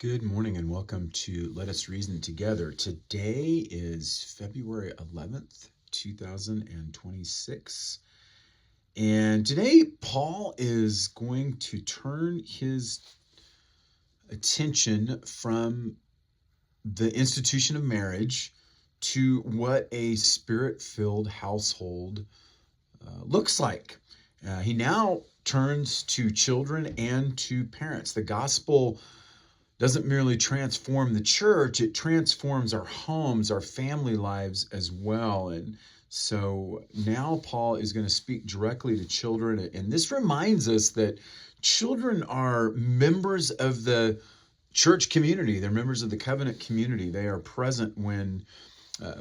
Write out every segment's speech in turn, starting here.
Good morning and welcome to Let Us Reason Together. Today is February 11th, 2026. And today, Paul is going to turn his attention from the institution of marriage to what a spirit-filled household looks like. He now turns to children and to parents. The gospel doesn't merely transform the church, it transforms our homes, our family lives as well. And so now Paul is going to speak directly to children. And this reminds us that children are members of the church community. They're members of the covenant community. They are present when,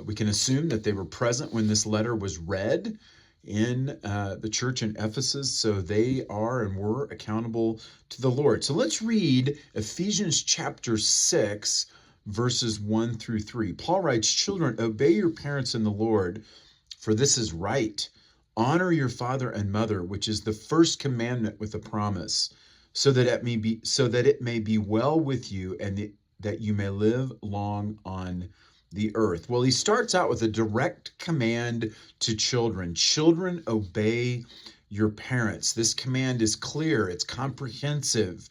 we can assume that they were present when this letter was read in the church in Ephesus, so they are and were accountable to the Lord. So let's read Ephesians chapter 6, verses 1 through 3. Paul writes, "Children, obey your parents in the Lord, for this is right. Honor your father and mother, which is the first commandment with a promise, so that it may be well with you and that you may live long on the earth." Well, he starts out with a direct command to children. Children, obey your parents. This command is clear. It's comprehensive.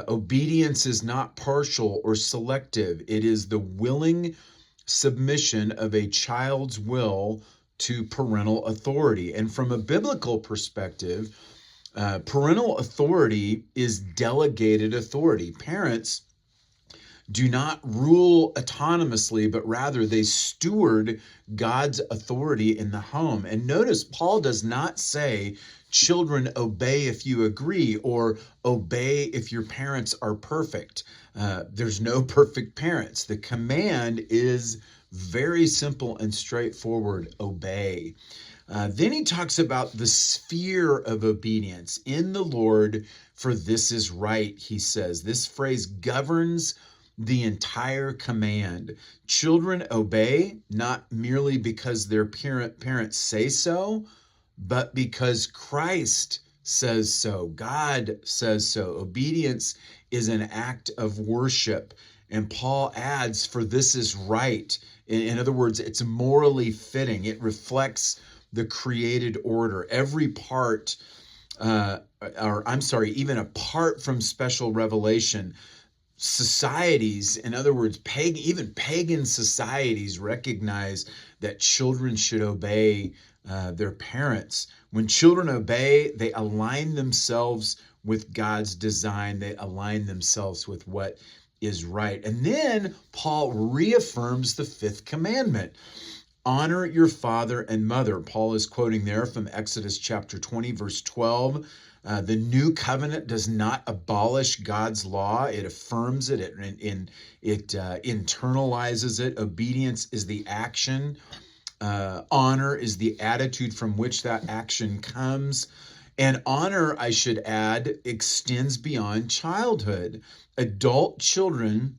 Obedience is not partial or selective. It is the willing submission of a child's will to parental authority. And from a biblical perspective, parental authority is delegated authority. Parents do not rule autonomously, but rather they steward God's authority in the home. And notice Paul does not say, children, obey if you agree, or obey if your parents are perfect. There's no perfect parents. The command is very simple and straightforward: obey. Then he talks about the sphere of obedience in the Lord, for this is right, he says. This phrase governs the entire command. Children, obey, not merely because their parents say so, but because Christ says so. God says so. Obedience is an act of worship. And Paul adds, for this is right. In other words, it's morally fitting. It reflects the created order. Every part, even apart from special revelation, societies, in other words, even pagan societies, recognize that children should obey their parents. When children obey, they align themselves with God's design. They align themselves with what is right. And then Paul reaffirms the fifth commandment: honor your father and mother. Paul is quoting there from Exodus chapter 20, verse 12. The new covenant does not abolish God's law. It affirms it. It internalizes it. Obedience is the action. Honor is the attitude from which that action comes. And honor, I should add, extends beyond childhood. Adult children,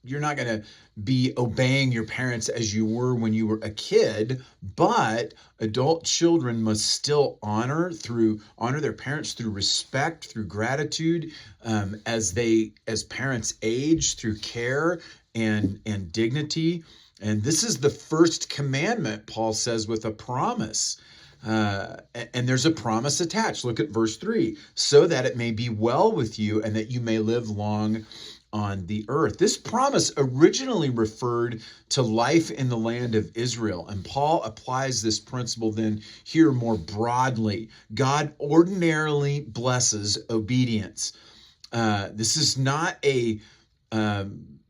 you're not going to be obeying your parents as you were when you were a kid, but adult children must still honor their parents through respect, through gratitude, as parents age, through care and dignity. And this is the first commandment, Paul says, with a promise. And there's a promise attached. Look at verse 3. So that it may be well with you and that you may live long on the earth. This promise originally referred to life in the land of Israel, and Paul applies this principle then here more broadly. God ordinarily blesses obedience. This is not a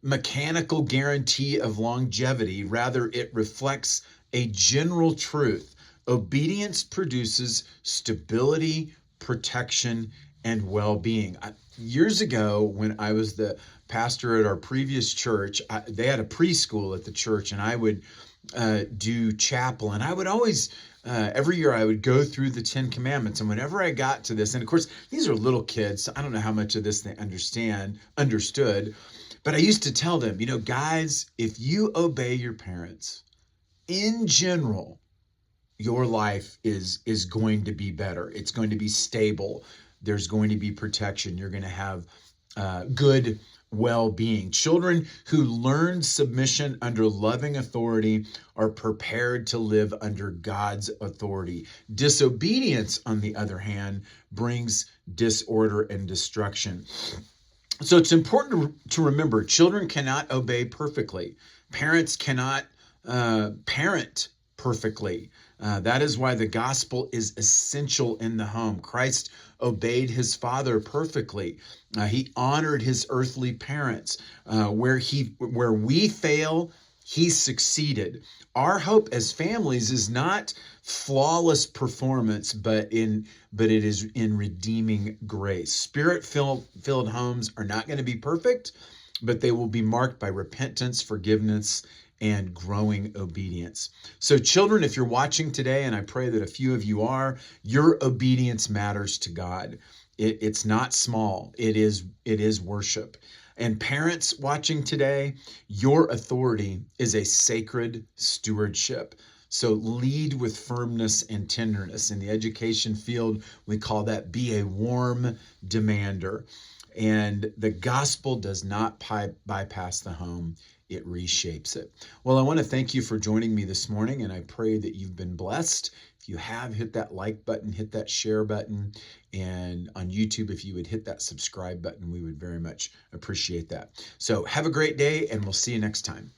mechanical guarantee of longevity. Rather, it reflects a general truth. Obedience produces stability, protection, and well-being. Years ago, when I was the pastor at our previous church, they had a preschool at the church, and I would do chapel. And I would always, every year, I would go through the 10 Commandments. And whenever I got to this, and of course, these are little kids, so I don't know how much of this they understood, but I used to tell them, guys, if you obey your parents, in general, your life is going to be better. It's going to be stable. There's going to be protection. You're going to have good well-being. Children who learn submission under loving authority are prepared to live under God's authority. Disobedience, on the other hand, brings disorder and destruction. So it's important to remember children cannot obey perfectly. Parents cannot parent perfectly. That is why the gospel is essential in the home. Christ obeyed his father perfectly. He honored his earthly parents. Where we fail, he succeeded. Our hope as families is not flawless performance, but it is in redeeming grace. Spirit-filled homes are not going to be perfect, but they will be marked by repentance, forgiveness, and growing obedience. So children, if you're watching today, and I pray that a few of you are, your obedience matters to God. It's not small. It is worship. And parents watching today, your authority is a sacred stewardship. So lead with firmness and tenderness. In the education field, we call that be a warm demander. And the gospel does not bypass the home. It reshapes it. Well, I want to thank you for joining me this morning, and I pray that you've been blessed. If you have, hit that like button, hit that share button, and on YouTube, if you would hit that subscribe button, we would very much appreciate that. So have a great day, and we'll see you next time.